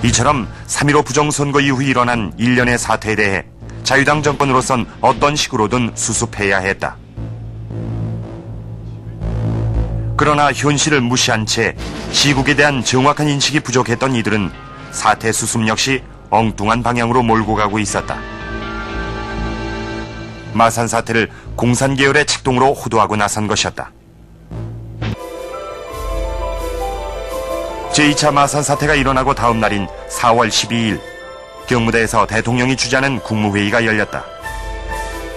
이처럼 3.15 부정선거 이후 일어난 일련의 사태에 대해 자유당 정권으로선 어떤 식으로든 수습해야 했다. 그러나 현실을 무시한 채 시국에 대한 정확한 인식이 부족했던 이들은 사태 수습 역시 엉뚱한 방향으로 몰고 가고 있었다. 마산 사태를 공산 계열의 책동으로 호도하고 나선 것이었다. 제2차 마산 사태가 일어나고 다음 날인 4월 12일 경무대에서 대통령이 주재하는 국무회의가 열렸다.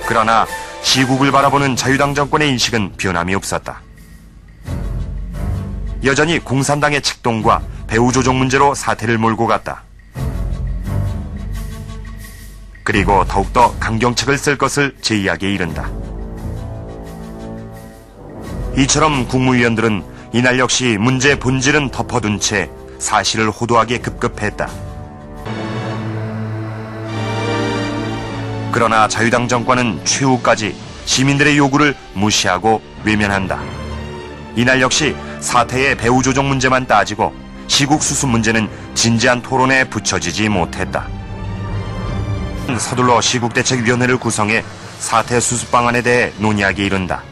그러나 시국을 바라보는 자유당 정권의 인식은 변함이 없었다. 여전히 공산당의 책동과 배후 조정 문제로 사태를 몰고 갔다. 그리고 더욱더 강경책을 쓸 것을 제의하기에 이른다. 이처럼 국무위원들은 이날 역시 문제의 본질은 덮어둔 채 사실을 호도하기에 급급했다. 그러나 자유당 정권은 최후까지 시민들의 요구를 무시하고 외면한다. 이날 역시 사태의 배후 조정 문제만 따지고 시국 수습 문제는 진지한 토론에 붙여지지 못했다. 서둘러 시국대책위원회를 구성해 사태 수습 방안에 대해 논의하기에 이른다.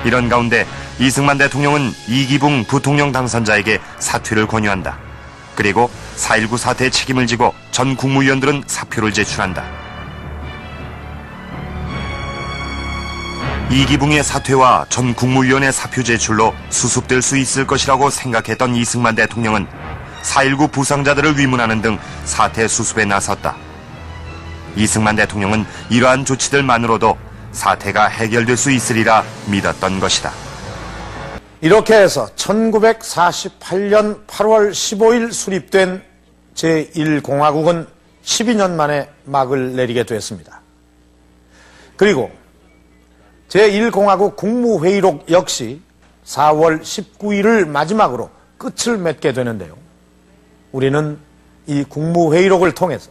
이런 가운데 이승만 대통령은 이기붕 부통령 당선자에게 사퇴를 권유한다. 그리고 4.19 사태의 책임을 지고 전 국무위원들은 사표를 제출한다. 이기붕의 사퇴와 전 국무위원의 사표 제출로 수습될 수 있을 것이라고 생각했던 이승만 대통령은 4.19 부상자들을 위문하는 등 사태 수습에 나섰다. 이승만 대통령은 이러한 조치들만으로도 사태가 해결될 수 있으리라 믿었던 것이다. 이렇게 해서 1948년 8월 15일 수립된 제1공화국은 12년 만에 막을 내리게 됐습니다. 그리고 제1공화국 국무회의록 역시 4월 19일을 마지막으로 끝을 맺게 되는데요. 우리는 이 국무회의록을 통해서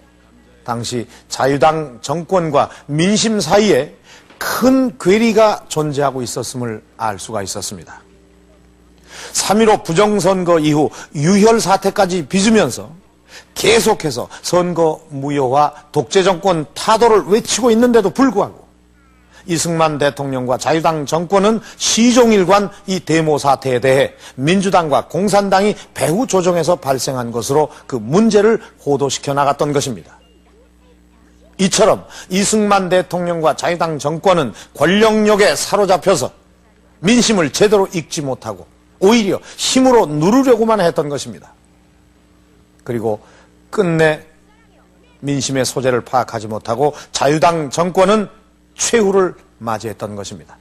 당시 자유당 정권과 민심 사이에 큰 괴리가 존재하고 있었음을 알 수가 있었습니다. 3.15 부정선거 이후 유혈 사태까지 빚으면서 계속해서 선거 무효화 독재정권 타도를 외치고 있는데도 불구하고 이승만 대통령과 자유당 정권은 시종일관 이 데모 사태에 대해 민주당과 공산당이 배후 조정해서 발생한 것으로 그 문제를 호도시켜 나갔던 것입니다. 이처럼 이승만 대통령과 자유당 정권은 권력욕에 사로잡혀서 민심을 제대로 읽지 못하고 오히려 힘으로 누르려고만 했던 것입니다. 그리고 끝내 민심의 소재를 파악하지 못하고 자유당 정권은 최후를 맞이했던 것입니다.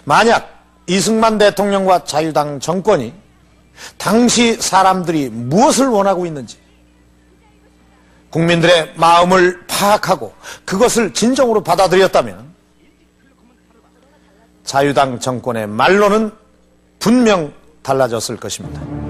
만약 이승만 대통령과 자유당 정권이 당시 사람들이 무엇을 원하고 있는지 국민들의 마음을 파악하고 그것을 진정으로 받아들였다면 자유당 정권의 말로는 분명 달라졌을 것입니다.